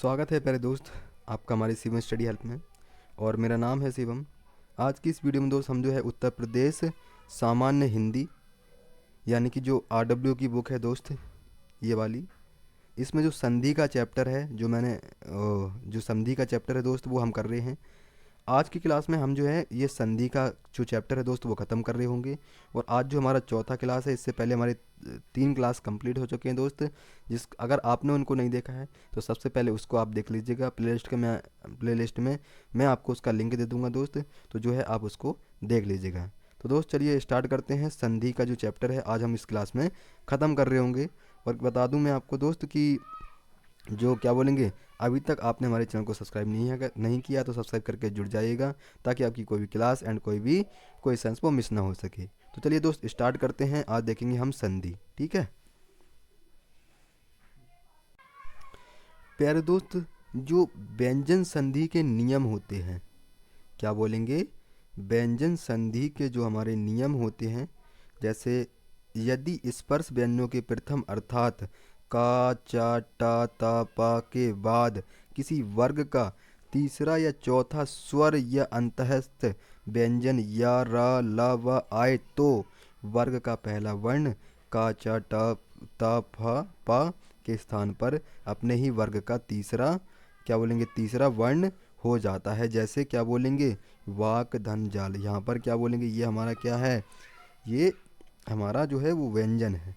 स्वागत है प्यारे दोस्त आपका हमारी शिवम स्टडी हेल्प में। और मेरा नाम है शिवम। आज की इस वीडियो में दोस्त हम जो है उत्तर प्रदेश सामान्य हिंदी यानी कि जो RW की बुक है दोस्त, ये वाली, इसमें जो संधि का चैप्टर है, जो संधि का चैप्टर है दोस्त, वो हम कर रहे हैं। आज की क्लास में हम जो है ये संधि का जो चैप्टर है दोस्त वो ख़त्म कर रहे होंगे। और आज जो हमारा चौथा क्लास है, इससे पहले हमारे 3 क्लास कंप्लीट हो चुके हैं दोस्त। अगर आपने उनको नहीं देखा है तो सबसे पहले उसको आप देख लीजिएगा। प्लेलिस्ट में मैं आपको उसका लिंक दे दूंगा दोस्त, तो जो है आप उसको देख लीजिएगा। तो दोस्त चलिए स्टार्ट करते हैं। संधि का जो चैप्टर है आज हम इस क्लास में ख़त्म कर रहे होंगे। और बता दूं मैं आपको दोस्त कि जो क्या बोलेंगे, अभी तक आपने हमारे चैनल को सब्सक्राइब नहीं किया तो सब्सक्राइब करके जुड़ जाइएगा, ताकि आपकी कोई भी क्लास एंड कोई भी क्वेश्चंस वो मिस ना हो सके। तो चलिए दोस्त स्टार्ट करते हैं। आज देखेंगे हम संधि, ठीक है प्यारे दोस्त। जो व्यंजन संधि के नियम होते हैं, क्या बोलेंगे, व्यंजन संधि के जो हमारे नियम होते हैं, जैसे यदि स्पर्श व्यंजनों के प्रथम अर्थात का, चा, टा, ता, पा के बाद किसी वर्ग का तीसरा या चौथा स्वर या अंतःस्थ व्यंजन या रा, ला, व आए तो वर्ग का पहला वर्ण का, चा, टा, ता, पा के स्थान पर अपने ही वर्ग का तीसरा, क्या बोलेंगे, तीसरा वर्ण हो जाता है। जैसे क्या बोलेंगे, वाक, धन, जाल। यहाँ पर क्या बोलेंगे, ये हमारा क्या है, ये हमारा जो है वो व्यंजन है,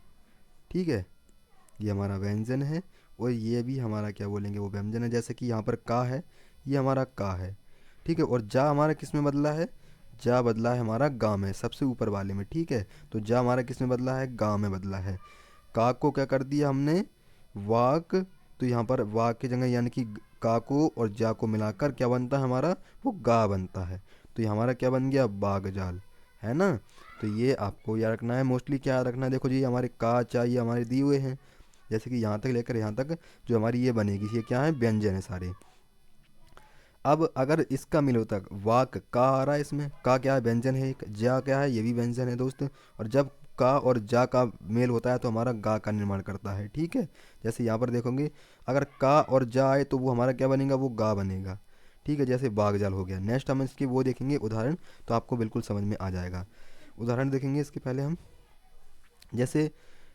ठीक है, ये हमारा व्यंजन है। और ये भी हमारा क्या बोलेंगे, वो व्यंजन है। जैसे कि यहाँ पर का है, ये हमारा का है, ठीक है। और जा हमारा किस में बदला है, जा बदला है हमारा गा में, सबसे ऊपर वाले में, ठीक है। तो जा हमारा किस में बदला है, गा में बदला है। का को क्या कर दिया हमने, वाक, तो यहाँ पर वाक की जगह यानी कि का को और जा को मिलाकर क्या बनता है हमारा, वो गा बनता है। तो ये हमारा क्या बन गया, बाग जाल, है ना। तो ये आपको याद रखना है, मोस्टली क्या याद रखना है, देखो जी हमारे का, चा ये हमारे दिए हुए हैं। जैसे कि यहाँ तक लेकर यहाँ तक जो हमारी ये बनेगी, ये क्या है, व्यंजन है सारे। अब अगर इसका मिलो तक वाक का आ रहा है, इसमें का क्या है, व्यंजन है एक, जा क्या है, ये भी व्यंजन है दोस्त। और जब का और जा का मेल होता है तो हमारा गा का निर्माण करता है, ठीक है। जैसे यहाँ पर देखोगे, अगर का और जा आए तो वो हमारा क्या बनेगा, वो गा बनेगा, ठीक है। जैसे बागजाल हो गया। नेक्स्ट हम इसकी वो देखेंगे उदाहरण, तो आपको बिल्कुल समझ में आ जाएगा। उदाहरण देखेंगे इसके पहले हम, जैसे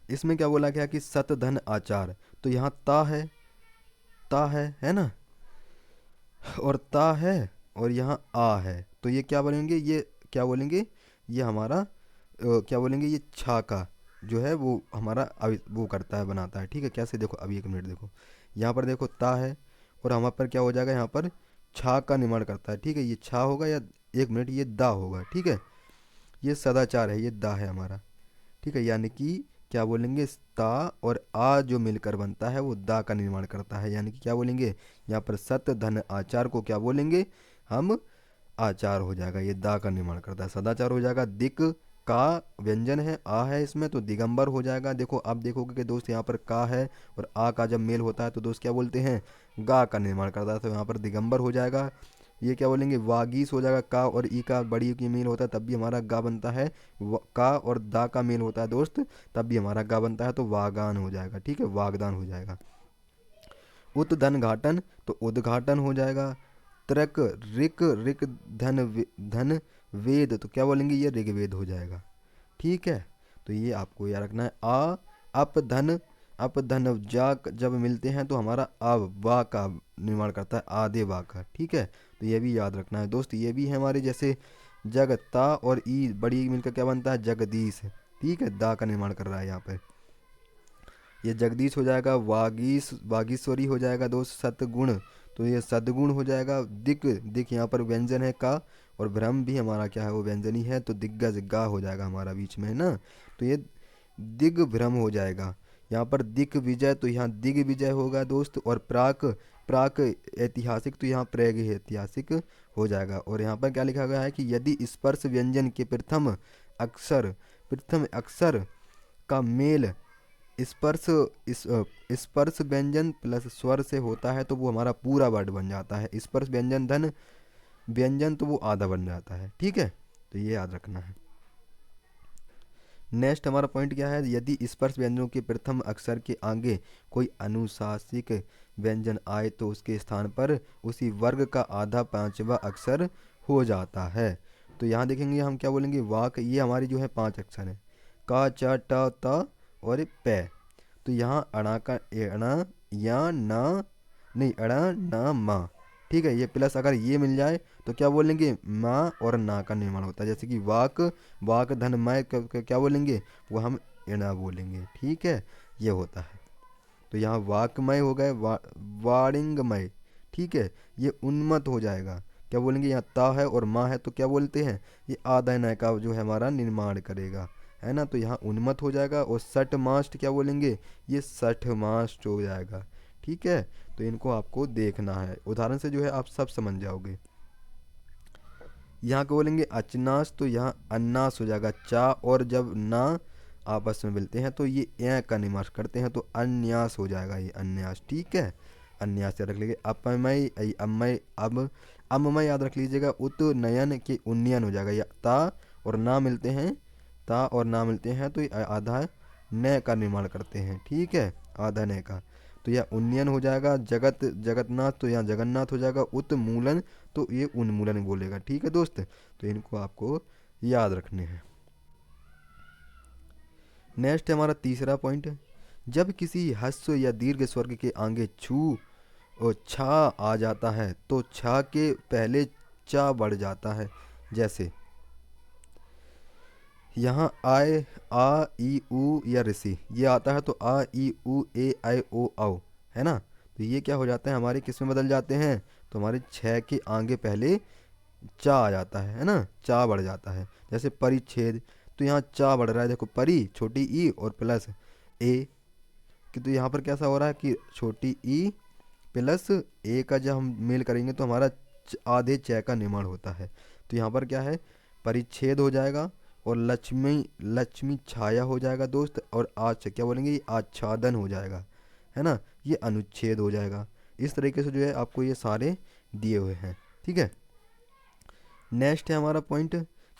इसमें क्या बोला गया कि सत धन आचार, तो यहाँ ता है ना, और ता है, और यहाँ आ है, तो ये क्या बोलेंगे, ये क्या बोलेंगे, ये हमारा क्या बोलेंगे, ये छा का जो है वो हमारा वो करता है, बनाता है, ठीक है। कैसे देखो, अभी एक मिनट देखो, यहाँ पर देखो ता है, और हमारे पर क्या हो जाएगा, यहाँ पर छा का निर्माण करता है, ठीक है। ये छा होगा, या एक मिनट ये दा होगा, ठीक है। ये सदाचार है, ये दा है हमारा, ठीक है। यानी कि क्या बोलेंगे, ता और आ जो मिलकर बनता है वो दा का निर्माण करता है। यानी कि क्या बोलेंगे, यहाँ पर सत धन आचार को क्या बोलेंगे हम, आचार हो जाएगा, ये दा का निर्माण करता है, सदाचार हो जाएगा। दिक का व्यंजन है, आ है इसमें, तो दिगंबर हो जाएगा। देखो अब देखोगे कि दोस्त यहाँ पर का है और आ का जब मेल होता है तो दोस्त क्या बोलते हैं, गा का निर्माण करता है, तो यहाँ पर दिगंबर हो जाएगा। ये क्या बोलेंगे, वागीस हो जाएगा। का और ई का बड़ी की मेल होता है तब भी हमारा गा बनता है। का और दा का मेल होता है दोस्त, तब भी हमारा गा बनता है, तो वागान हो जाएगा, ठीक है, वागदान हो जाएगा। उत धन घाटन, तो उद्घाटन हो जाएगा। त्रक ऋक ऋक धन वेद, तो क्या बोलेंगे, ये ऋग्वेद हो जाएगा, ठीक है। तो ये आपको याद रखना है। अप धन जा जब मिलते हैं तो हमारा अब वा का निर्माण करता है, आधे वा का, ठीक है। तो ये भी याद रखना है दोस्त। ये भी है हमारे, जैसे जगता और ई बड़ी मिलकर क्या बनता है, जगदीश, ठीक है, दा का निर्माण कर रहा है यहाँ पे, ये जगदीश हो जाएगा। वागीश्वरी हो जाएगा दोस्त। सतगुण, तो ये सदगुण हो जाएगा। दिक दिक यहाँ पर व्यंजन है का, और भ्रम भी हमारा क्या है, वो व्यंजन ही है, तो दिग्गज गा हो जाएगा हमारा बीच में, है ना। तो ये दिग्भ्रम हो जाएगा। यहाँ पर दिक विजय, तो यहाँ दिग्विजय होगा दोस्त। और प्राक प्राक ऐतिहासिक, तो यहाँ प्रेग ऐतिहासिक हो जाएगा। और यहाँ पर क्या लिखा गया है कि यदि स्पर्श व्यंजन के प्रथम अक्षर का मेल स्पर्श स्पर्श व्यंजन प्लस स्वर से होता है तो वो हमारा पूरा वर्ड बन जाता है। स्पर्श व्यंजन धन व्यंजन तो वो आधा बन जाता है, ठीक है। तो ये याद रखना है। नेक्स्ट हमारा पॉइंट क्या है, यदि स्पर्श व्यंजनों के प्रथम अक्षर के आगे कोई अनुशासिक व्यंजन आए तो उसके स्थान पर उसी वर्ग का आधा पांचवा अक्षर हो जाता है। तो यहाँ देखेंगे हम क्या बोलेंगे, वाक, ये हमारी जो है 5 अक्षर है, का, च, ट, त और पै। तो यहाँ अणा का अणा या ना, नहीं अणा ना मा, ठीक है, ये प्लस अगर ये मिल जाए तो क्या बोलेंगे, माँ और ना का निर्माण होता है। जैसे कि वाक, वाक धन मय क्या बोलेंगे, वो हम इणा बोलेंगे, ठीक है, ये होता है। तो यहाँ वाकमय हो गए, वाणिंगमय, ठीक है, ये उन्मत हो जाएगा, क्या बोलेंगे, यहाँ ता है और माँ है तो क्या बोलते हैं, ये आधा नय का जो है हमारा निर्माण करेगा, है ना। तो यहाँ उन्मत हो जाएगा। और सठ मास्ट क्या बोलेंगे, ये सठ मास्ट हो जाएगा, ठीक है। तो इनको आपको देखना है, उदाहरण से जो है आप सब समझ जाओगे। यहाँ को बोलेंगे अचनाश, तो यहाँ अन्नास हो जाएगा, चा और जब ना आपस में मिलते हैं तो ये ए का निमास करते हैं तो अन्यास हो जाएगा, ये अन्यास, ठीक है, अन्यास याद रख लीजिए। अपमय, अमय, अब अममय याद रख लीजिएगा। उत नयन के उन्नयन हो जाएगा, या ता और ना मिलते हैं, ता और ना मिलते हैं तो ये आधा न का निर्माण करते हैं, ठीक है, आधा न का, तो यह उन्नयन हो जाएगा। जगत, जगन्नाथ, तो यहाँ जगन्नाथ हो जाएगा। उत्मूलन, तो ये उन्मूलन बोलेगा, ठीक है दोस्त। तो इनको आपको याद रखने हैं। नेक्स्ट है हमारा तीसरा पॉइंट, जब किसी ह्रस्व या दीर्घ स्वर्ग के आगे छू और छा आ जाता है तो छा के पहले चा बढ़ जाता है। जैसे यहाँ आए, आ ई ऊ या ऋषि, ये आता है तो आ ई ऊ ए आई ओ औ, है ना। तो ये क्या हो जाता है, हमारे किस में बदल जाते हैं, तो हमारे छः के आगे पहले चा आ जाता है ना, चा बढ़ जाता है। जैसे परिच्छेद, तो यहाँ चा बढ़ रहा है, देखो परी छोटी ई और प्लस ए, कि तो यहाँ पर कैसा हो रहा है कि छोटी ई प्लस ए का जब हम मेल करेंगे तो हमारा आधे च का निर्माण होता है। तो यहाँ पर क्या है, परिच्छेद हो जाएगा और लक्ष्मी, लक्ष्मी छाया हो जाएगा दोस्त, और आज क्या बोलेंगे, ये आच्छादन हो जाएगा, है ना, ये अनुच्छेद हो जाएगा। इस तरीके से जो है आपको ये सारे दिए हुए हैं, ठीक है। नेक्स्ट है हमारा पॉइंट,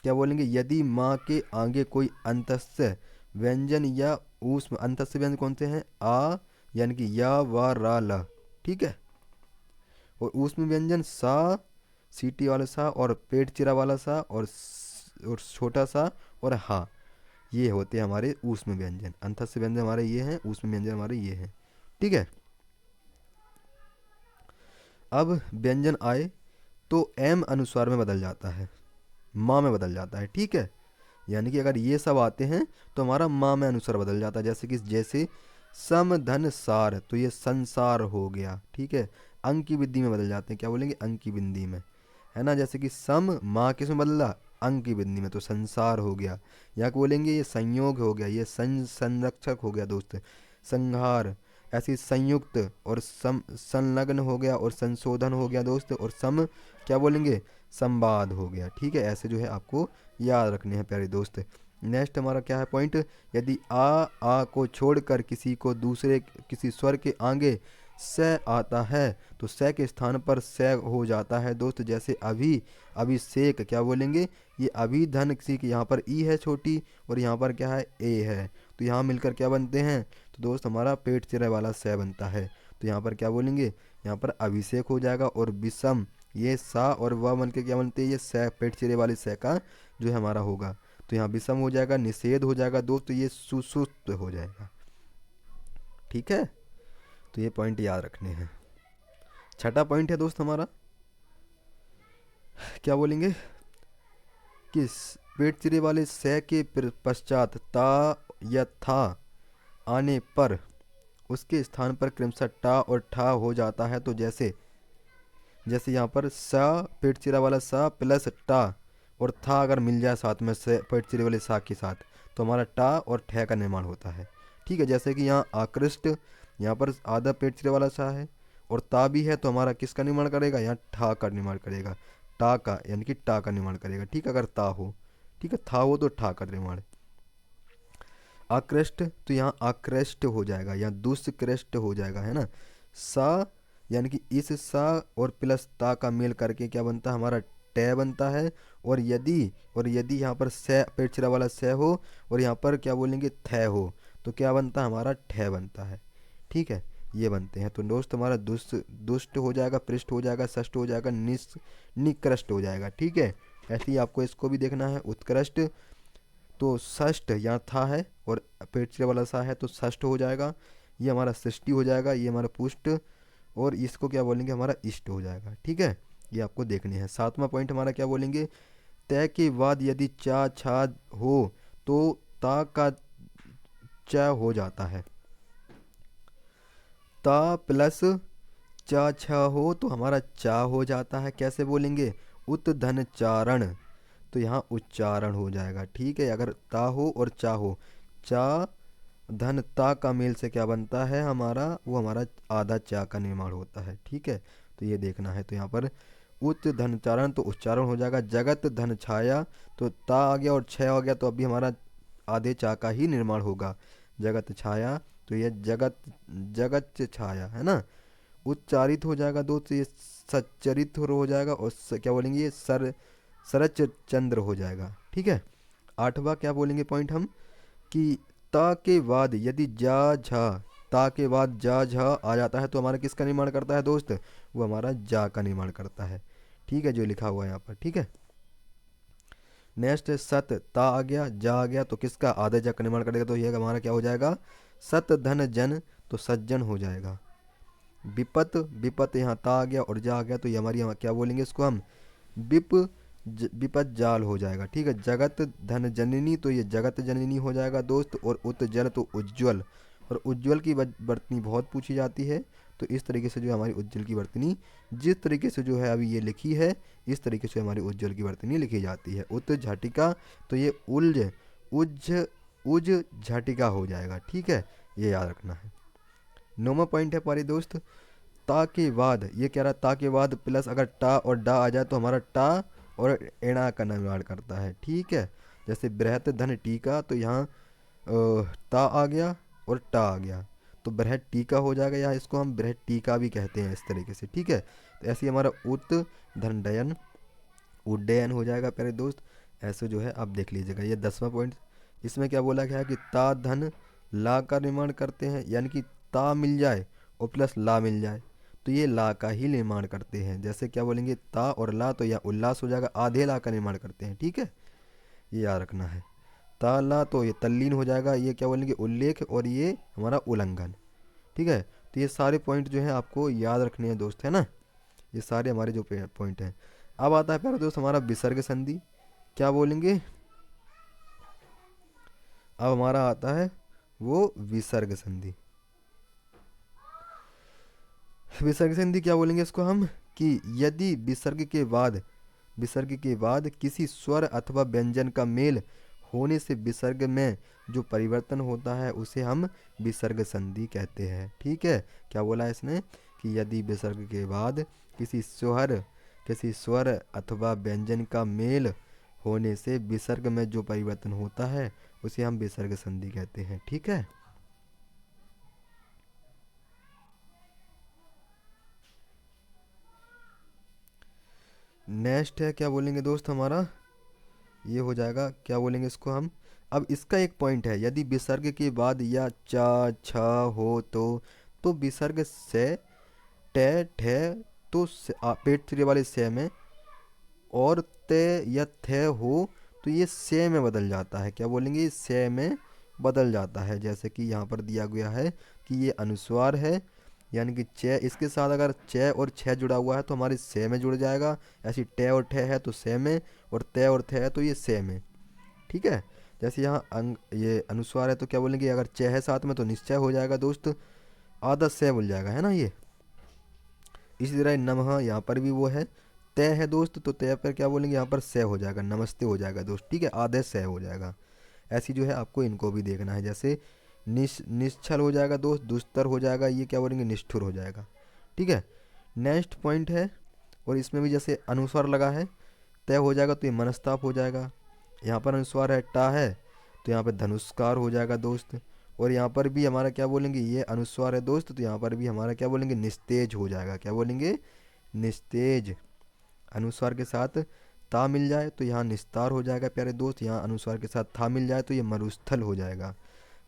क्या बोलेंगे, यदि माँ के आगे कोई अंतस्य व्यंजन या ऊष्म, अंतस्य व्यंजन कौन से हैं, आ यानी कि या व रा ला, ठीक है, और ऊष्म व्यंजन सा, सीटी वाला सा और पेट चिरा वाला सा और छोटा सा और हा, ये होते हैं हमारे ऊष्म व्यंजन। अंतस्य व्यंजन हमारे ये हैं, ऊष्म व्यंजन हमारे ये हैं, ठीक है। अब व्यंजन आए तो एम अनुस्वार में बदल जाता है, माँ में बदल जाता है, ठीक है। यानी कि अगर ये सब आते हैं तो हमारा माँ में अनुस्वार बदल जाता है। जैसे कि जैसे सम धन सार, तो ये संसार हो गया, ठीक है। अंक की विधि में बदल जाते हैं, क्या बोलेंगे, अंक की विधि में, है ना। जैसे कि सम, माँ किस में बदला, अंक की विधि में, तो संसार हो गया। या बोलेंगे ये संयोग हो गया, ये संरक्षक हो गया दोस्त, संहार। ऐसी संयुक्त और संलग्न हो गया और संशोधन हो गया दोस्त, और सम क्या बोलेंगे, संवाद हो गया, ठीक है। ऐसे जो है आपको याद रखने हैं प्यारे दोस्त। नेक्स्ट हमारा क्या है पॉइंट, यदि आ को छोड़कर किसी को दूसरे किसी स्वर के आगे स आता है तो स के स्थान पर स हो जाता है दोस्त। जैसे अभी, अभिषेक, क्या बोलेंगे, ये अभी धन किसी के यहाँ पर ई है छोटी और यहाँ पर क्या है, ए है, तो यहाँ मिलकर क्या बनते हैं, तो दोस्त हमारा पेट चिरे वाला स बनता है। तो यहाँ पर क्या बोलेंगे, यहाँ पर अभिषेक हो जाएगा। और विषम, ये सा और वह बन के क्या बनते हैं, ये स पेट चिरे वाले स का जो है हमारा होगा, तो यहाँ विषम हो जाएगा, निषेध हो जाएगा दोस्त, तो ये सुसुप्त हो जाएगा, ठीक है। तो ये पॉइंट याद रखने हैं। छठा पॉइंट है दोस्त हमारा, क्या बोलेंगे कि पेट चिरे वाले स के पश्चात ता या था आने पर उसके स्थान पर क्रमशः टा और ठा हो जाता है। तो जैसे यहाँ पर सा, पेट चिरा वाला सा प्लस टा और था अगर मिल जाए साथ में से पेट चिरे वाले सा के साथ, तो हमारा टा और ठह का निर्माण होता है, ठीक है। जैसे कि यहाँ आकृष्ट, यहाँ पर आधा पेट चिरे वाला सा है और ता भी है, तो हमारा किसका निर्माण करेगा, यहाँ ठा का निर्माण करेगा, टा का, यानी कि टा का निर्माण करेगा, ठीक है, अगर ता हो, ठीक है, था हो तो ठा का निर्माण। आकृष्ट, तो यहाँ आकृष्ट हो जाएगा, यहाँ दुष्कृष्ट हो जाएगा, है ना। सा यानी कि इस सा और प्लस ता का मेल करके क्या बनता है हमारा टे बनता है। और यदि यहाँ पर से पेट चिरा वाला से हो और यहाँ पर क्या बोलेंगे थे हो, तो क्या बनता है हमारा ठे बनता है। ठीक है, ये बनते हैं। तो दोस्त हमारा दुष्ट दुष्ट हो जाएगा, पृष्ठ हो जाएगा, षष्ठ हो जाएगा, निकृष्ट हो जाएगा। ठीक है, ऐसे ही आपको इसको भी देखना है। उत्कृष्ट तो षष्ठ यहाँ था है और पेट चिरे वाला सा है तो षष्ठ हो जाएगा। ये हमारा सृष्टि हो जाएगा, ये हमारा पुष्ट, और इसको क्या बोलेंगे हमारा इष्ट हो जाएगा। ठीक है, ये आपको देखने हैं। सातवां पॉइंट हमारा क्या बोलेंगे, तय के बाद यदि चा छा हो तो ता का च हो जाता है। ता प्लस चा छा हो तो हमारा चा हो जाता है। कैसे बोलेंगे, उत धन चारण, तो यहाँ उच्चारण हो जाएगा। ठीक है, अगर ता हो और चा हो, चा धन ता का मेल से क्या बनता है हमारा, वो हमारा आधा चा का निर्माण होता है। ठीक है, तो ये देखना है। तो यहाँ पर उच्च धन चारण तो उच्चारण हो जाएगा। जगत धन छाया तो ता आ गया और छह आ गया, तो अभी हमारा आधे चा का ही निर्माण होगा। जगत छाया तो ये जगत जगत छाया है ना, उच्चारित हो जाएगा दो, तो ये सच्चरित हो जाएगा। और क्या बोलेंगे, ये सरच चंद्र हो जाएगा। ठीक है, आठवां क्या बोलेंगे पॉइंट हम, कि ता के बाद यदि जा झा, ता के बाद जा झा आ जाता है तो हमारा किसका निर्माण करता है दोस्त, वो हमारा जा का निर्माण करता है। ठीक है, जो लिखा हुआ है यहाँ पर। ठीक है, नेक्स्ट है सत, ता आ गया जा आ गया तो किसका, आधे जा का निर्माण करेगा, तो ये हमारा क्या हो जाएगा, सत धन जन तो सज्जन हो जाएगा। विपत, विपत यहाँ ता आ गया और जा आ गया तो ये हमारी यहाँ क्या बोलेंगे इसको हम, विप विपत जाल हो जाएगा। ठीक है, जगत धन जननी तो ये जगत जननी हो जाएगा दोस्त। और उज्जवल तो उज्ज्वल, और उज्ज्वल की वर्तनी बहुत पूछी जाती है। तो इस तरीके से जो है हमारी उज्ज्वल की वर्तनी, जिस तरीके से जो है अभी ये लिखी है, इस तरीके से हमारी उज्ज्वल की वर्तनी लिखी जाती है। उत झटिका तो ये उल्ज उज्ज उज झटिका हो जाएगा। ठीक है, ये याद रखना है। नौवां पॉइंट है हमारे दोस्त, ता के बाद, ये कह रहा है ता के बाद प्लस अगर टा और डा आ जाए तो हमारा टा और एणा का निर्माण करता है। ठीक है, जैसे बृहत धन टीका तो यहाँ ता आ गया और टा आ गया तो बृहत टीका हो जाएगा, या इसको हम बृहत टीका भी कहते हैं इस तरीके से। ठीक है, तो ऐसे ही हमारा उत धन डयन उड्डयन हो जाएगा प्यारे दोस्त। ऐसे जो है आप देख लीजिएगा। ये 10वां पॉइंट, इसमें क्या बोला गया है कि ता धन ला का निर्माण करते हैं, यानी कि ता मिल जाए और प्लस ला मिल जाए तो ये ला का ही निर्माण करते हैं। जैसे क्या बोलेंगे ता और ला तो यह उल्लास हो जाएगा, आधे ला का निर्माण करते हैं। ठीक है, ये याद रखना है। ता ला तो ये तल्लीन हो जाएगा, ये क्या बोलेंगे उल्लेख, और ये हमारा उल्लंघन। ठीक है, तो ये सारे पॉइंट जो है आपको याद रखने हैं दोस्त, है ना, ये सारे हमारे जो पॉइंट हैं। अब आता है प्यारे दोस्त हमारा विसर्ग संधि। क्या बोलेंगे, अब हमारा आता है वो विसर्ग संधि। विसर्ग संधि क्या बोलेंगे इसको हम, कि यदि विसर्ग के बाद किसी स्वर अथवा व्यंजन का मेल होने से विसर्ग में जो परिवर्तन होता है उसे हम विसर्ग संधि कहते हैं। ठीक है, क्या बोला है इसने, कि यदि विसर्ग के बाद किसी स्वर अथवा व्यंजन का मेल होने से विसर्ग में जो परिवर्तन होता है उसे हम विसर्ग संधि कहते हैं। ठीक है, नेक्स्ट है क्या बोलेंगे दोस्त हमारा, ये हो जाएगा क्या बोलेंगे इसको हम, अब इसका एक पॉइंट है, यदि विसर्ग के बाद या चा छा हो तो विसर्ग से टे ठे तो पेट थिरे वाले से में, और ते या थे हो तो ये से में बदल जाता है। क्या बोलेंगे, से में बदल जाता है। जैसे कि यहाँ पर दिया गया है कि ये अनुस्वार है, यानी कि च, इसके साथ अगर च और छ जुड़ा हुआ है तो हमारे से में जुड़ जाएगा। ऐसी टे और ठे है तो से में, और ते और थे है तो ये से में। ठीक है, जैसे यहाँ ये अनुस्वार है तो क्या बोलेंगे, अगर च है साथ में तो निश्चय हो जाएगा दोस्त, आधा से बोल जाएगा, है ना ये। इसी तरह नमः यहाँ पर भी वो है, तय है दोस्त तो तय पर क्या बोलेंगे, यहाँ पर से हो जाएगा, नमस्ते हो जाएगा दोस्त। ठीक है, आधे से हो जाएगा। ऐसी जो है आपको इनको भी देखना है। जैसे निश्चल हो जाएगा दोस्त, दुस्तर हो जाएगा, ये क्या बोलेंगे निष्ठुर हो जाएगा। ठीक है, नेक्स्ट पॉइंट है, और इसमें भी जैसे अनुस्वार लगा है, तय हो जाएगा तो ये मनस्ताप हो जाएगा। यहाँ पर अनुस्वार है टा है तो यहाँ पर धनुष्कार हो जाएगा दोस्त। और यहाँ पर भी हमारा क्या बोलेंगे, ये अनुस्वार है दोस्त तो यहाँ पर भी हमारा क्या बोलेंगे निस्तेज हो जाएगा। क्या बोलेंगे, निस्तेज। अनुस्वार के साथ ता मिल जाए तो यहाँ निस्तार हो जाएगा प्यारे दोस्त, यहाँ अनुस्वार के साथ था मिल जाए तो ये मरुस्थल हो जाएगा।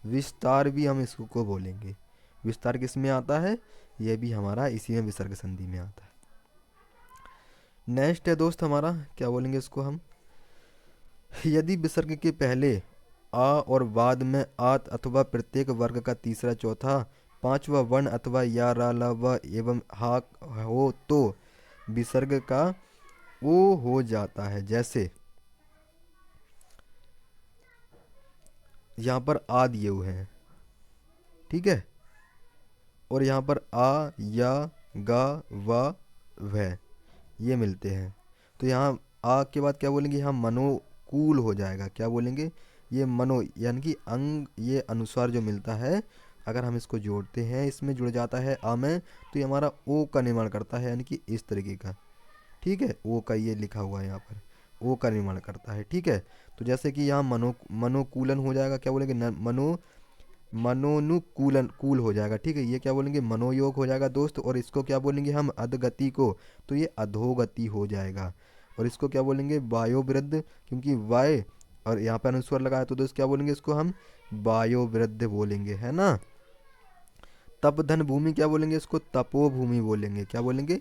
विस्तार भी हम इसको को बोलेंगे। विस्तार किस में आता है, ये भी हमारा इसी में विसर्ग संधि में आता है। नेक्स्ट है दोस्त हमारा, क्या बोलेंगे इसको हम, यदि विसर्ग के पहले आ और बाद में आत अथवा प्रत्येक वर्ग का तीसरा चौथा पांचवा वर्ण अथवा या रा ला व एवं हा हो तो विसर्ग का ओ हो जाता है। जैसे यहाँ पर आ दिए हुए हैं, ठीक है, और यहाँ पर आ या गा वा वह ये मिलते हैं, तो यहाँ आ के बाद क्या बोलेंगे, यहाँ मनोकूल हो जाएगा। क्या बोलेंगे, ये मनो यानी कि अंग, ये अनुस्वार जो मिलता है अगर हम इसको जोड़ते हैं, इसमें जुड़ जाता है आ में, तो ये हमारा ओ का निर्माण करता है, यानी कि इस तरीके का, ठीक है, ओ का ये लिखा हुआ है यहाँ पर, ओ का निर्माण करता है, ठीक है। तो जैसे कि यहाँ मनोकूलन हो जाएगा, क्या बोलेंगे मनोनुकूलन कूल हो जाएगा, ठीक है, ये क्या बोलेंगे मनोयोग हो जाएगा दोस्त। और इसको क्या बोलेंगे हम अधगति को, तो ये अधोगति हो जाएगा। और इसको क्या बोलेंगे वायोवृद्ध, क्योंकि वाय और यहाँ पे अनुस्वर लगाया तो दोस्त क्या बोलेंगे इसको हम वायोवृद्ध बोलेंगे, है ना। तप धन भूमि क्या बोलेंगे इसको तपोभूमि बोलेंगे, क्या बोलेंगे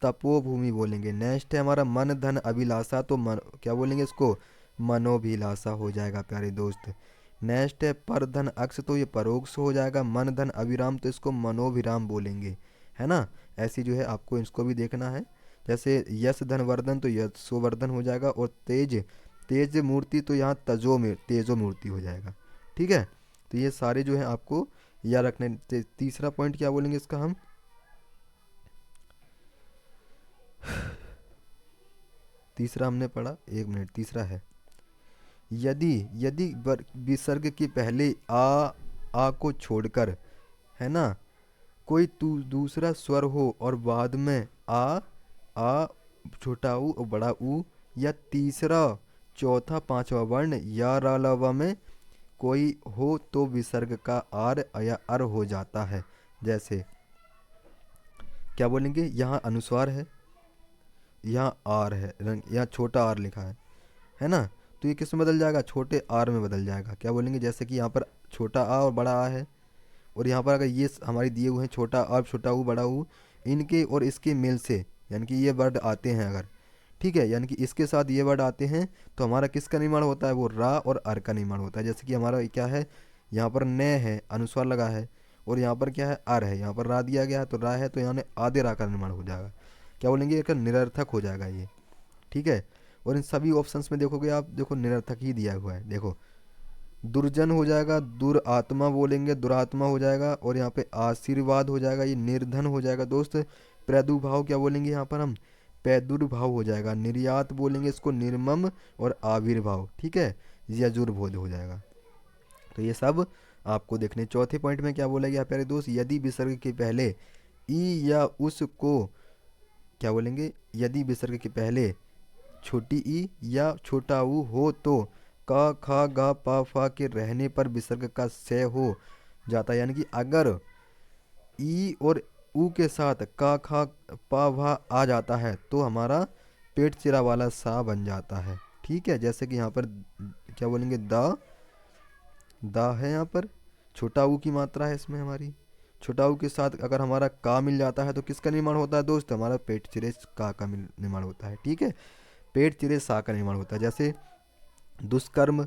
तपोभूमि बोलेंगे। नेक्स्ट है हमारा मन धन अभिलाषा, तो क्या बोलेंगे इसको मनोभिलाषा हो जाएगा प्यारे दोस्त। नेक्स्ट है पर धन अक्ष, तो ये परोक्ष हो जाएगा। मन धन अभिराम, तो इसको मनोभिराम बोलेंगे, है ना। ऐसी जो है आपको इसको भी देखना है। जैसे यश धन वर्धन, तो यशोवर्धन हो जाएगा। और तेज मूर्ति, तो यहाँ तेजो मूर्ति हो जाएगा, ठीक है। तो ये सारे जो है आपको याद रखने। तीसरा पॉइंट क्या बोलेंगे इसका हम, तीसरा हमने पढ़ा, एक मिनट, तीसरा है यदि यदि विसर्ग के पहले आ को छोड़कर, है ना, कोई दूसरा स्वर हो और बाद में आ छोटा ऊ और बड़ा ऊ, या तीसरा चौथा पांचवा वर्ण या रा ला वा में कोई हो तो विसर्ग का आर या अर हो जाता है। जैसे क्या बोलेंगे, यहाँ अनुस्वार है, यहाँ आर है, यहाँ छोटा आर लिखा है ना, तो ये किस में बदल जाएगा, छोटे आर में बदल जाएगा। क्या बोलेंगे, जैसे कि यहाँ पर छोटा आ और बड़ा आ है, और यहाँ पर अगर ये हमारे दिए हुए हैं छोटा आ छोटा ऊ बड़ा ऊ, इनके और इसके मेल से यानी कि ये वर्ड आते हैं अगर, ठीक है, यानी कि इसके साथ ये वर्ड आते हैं तो हमारा किसका निर्माण होता है, वो रा और अर का निर्माण होता है। जैसे कि हमारा क्या है, यहाँ पर न है अनुस्वार लगा है, और यहाँ पर क्या है अर है, यहाँ पर रा दिया गया है तो रा है, तो यहाँ आधे रा का निर्माण हो जाएगा। क्या बोलेंगे, एक निरर्थक हो जाएगा ये, ठीक है। और इन सभी ऑप्शंस में देखोगे आप, देखो निरर्थक ही दिया हुआ है। देखो दुर्जन हो जाएगा, दुरात्मा बोलेंगे दुरात्मा हो जाएगा, और यहाँ पे आशीर्वाद हो जाएगा, ये निर्धन हो जाएगा दोस्त। प्रादुर्भाव क्या बोलेंगे यहाँ पर हम, पैदुर्भाव हो जाएगा। निर्यात बोलेंगे इसको निर्मम, और आविर्भाव, ठीक है, यजुर्बोध हो जाएगा। तो ये सब आपको देखने। चौथे पॉइंट में क्या बोला गया प्यारे दोस्त, यदि विसर्ग के पहले ई या उस को, क्या बोलेंगे, यदि विसर्ग के पहले छोटी ई या छोटा ऊ हो तो का खा गा पा फा के रहने पर विसर्ग का से हो जाता है। यानी कि अगर ई और ऊ के साथ का खा पा भा आ जाता है तो हमारा पेट चिरा वाला सा बन जाता है, ठीक है। जैसे कि यहाँ पर क्या बोलेंगे दा है, यहाँ पर छोटा ऊ की मात्रा है इसमें हमारी, छोटा ऊ के साथ अगर हमारा का मिल जाता है तो किसका निर्माण होता है दोस्त, हमारा पेट चिरे का निर्माण होता है, ठीक है, पेट चिरे सा का निर्माण होता है। जैसे दुष्कर्म,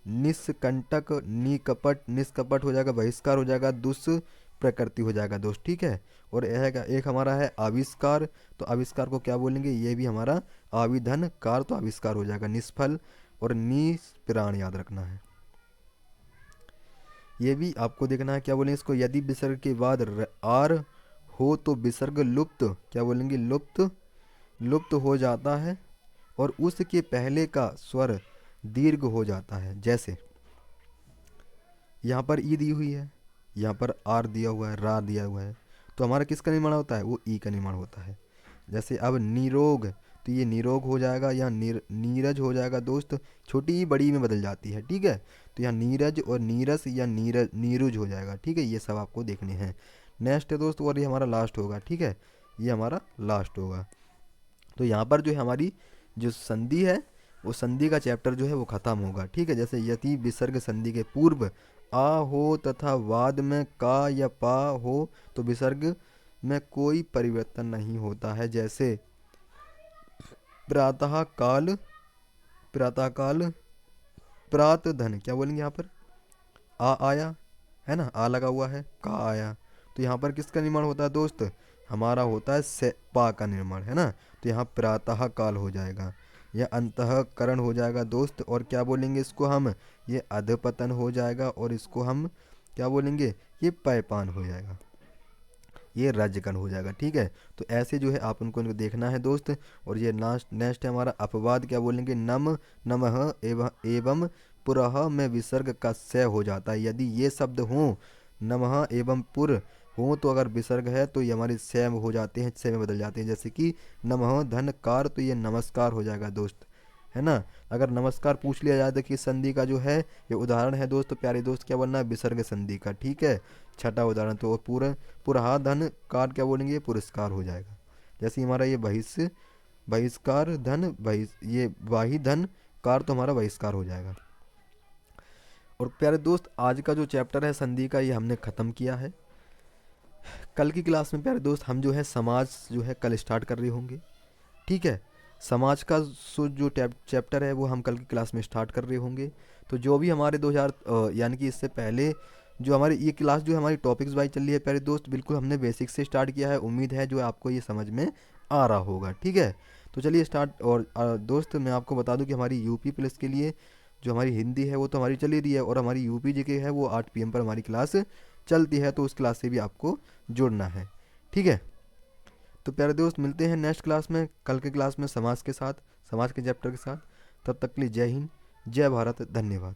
निष्कंटक, निष्कपट हो जाएगा, बहिष्कार हो जाएगा, दुष्प्रकृति हो जाएगा दोस्त, ठीक है। और एक हमारा है आविष्कार, तो आविष्कार को क्या बोलेंगे, ये भी हमारा आविधन कार, तो आविष्कार हो जाएगा। निष्फल और निष्प्राण याद रखना है, ये भी आपको देखना है। क्या बोलेंगे इसको, यदि विसर्ग के बाद आर हो तो विसर्ग लुप्त, क्या बोलेंगे लुप्त हो जाता है, और उसके पहले का स्वर दीर्घ हो जाता है। जैसे यहाँ पर ई दी हुई है, यहाँ पर आर दिया हुआ है, रा दिया हुआ है, तो हमारा किसका निर्माण होता है, वो ई का निर्माण होता है। जैसे अब निरोग, तो ये निरोग हो जाएगा, यहाँ नीरज हो जाएगा दोस्त, छोटी ई बड़ी में बदल जाती है, ठीक है। तो यहाँ नीरज और नीरस या नीरुज हो जाएगा, ठीक है। ये सब आपको देखने हैं। नेक्स्ट है दोस्त, और ये हमारा लास्ट होगा, ठीक है, ये हमारा लास्ट होगा। तो यहाँ पर जो है हमारी जो संधि है वो संधि का चैप्टर जो है वो खत्म होगा। ठीक है, जैसे यदि विसर्ग संधि के पूर्व आ हो तथा बाद में का या पा हो तो विसर्ग में कोई परिवर्तन नहीं होता है। जैसे प्रातः काल, प्रातः काल प्रात धन, क्या बोलेंगे यहाँ पर, आ आया है ना, आ लगा हुआ है, का आया, तो यहाँ पर किसका निर्माण होता है दोस्त, हमारा होता है से पा का निर्माण, है ना। तो यहाँ प्रातः काल हो जाएगा, यह अंतःकरण हो जाएगा दोस्त, और क्या बोलेंगे इसको हम, ये अधपतन हो जाएगा, और इसको हम क्या बोलेंगे, ये पैपान हो जाएगा, ये रजकण हो जाएगा। ठीक है, तो ऐसे जो है आप उनको देखना है दोस्त। और ये नेक्स्ट है हमारा अपवाद, क्या बोलेंगे, नम, नमः एवं एवं पुरः में विसर्ग का से हो जाता है। यदि ये शब्द हों, नमः एवं पुर हो, तो अगर विसर्ग है तो ये हमारे से हो जाते हैं, से में बदल जाते हैं। जैसे कि नमः धनकार, तो ये नमस्कार हो जाएगा दोस्त, है ना। अगर नमस्कार पूछ लिया जाए तो कि संधि का जो है ये उदाहरण है दोस्त, प्यारे दोस्त, क्या बनना है, विसर्ग संधि का। ठीक है, छठा उदाहरण, तो पूरा पुरहा धन कार क्या बोलेंगे, पुरस्कार हो जाएगा। जैसे हमारा ये बहिष्य, बहिष्कार धन ये वाही धन कार, तो हमारा बहिष्कार हो जाएगा। और प्यारे दोस्त आज का जो चैप्टर है संधि का ये हमने ख़त्म किया है। कल की क्लास में प्यारे दोस्त हम जो है समाज जो है कल स्टार्ट कर रहे होंगे। ठीक है, समाज का जो चैप्टर है वो हम कल की क्लास में स्टार्ट कर रहे होंगे। तो जो भी हमारे 2000 यानी कि इससे पहले जो हमारी ये क्लास जो हमारी टॉपिक्स वाइज चल रही है प्यारे दोस्त, बिल्कुल हमने बेसिक से स्टार्ट किया है। उम्मीद है जो आपको ये समझ में आ रहा होगा। ठीक है, तो चलिए स्टार्ट। और दोस्त मैं आपको बता दूं कि हमारी यूपी प्लस के लिए जो हमारी हिंदी है वो तो हमारी चली रही है, और हमारी यूपी जीके है वो 8 PM पर हमारी क्लास चलती है, तो उस क्लास से भी आपको जुड़ना है। ठीक है, तो प्यारे दोस्त मिलते हैं नेक्स्ट क्लास में, कल के क्लास में समाज के साथ, समाज के चैप्टर के साथ। तब तक के लिए जय हिंद, जय भारत, धन्यवाद।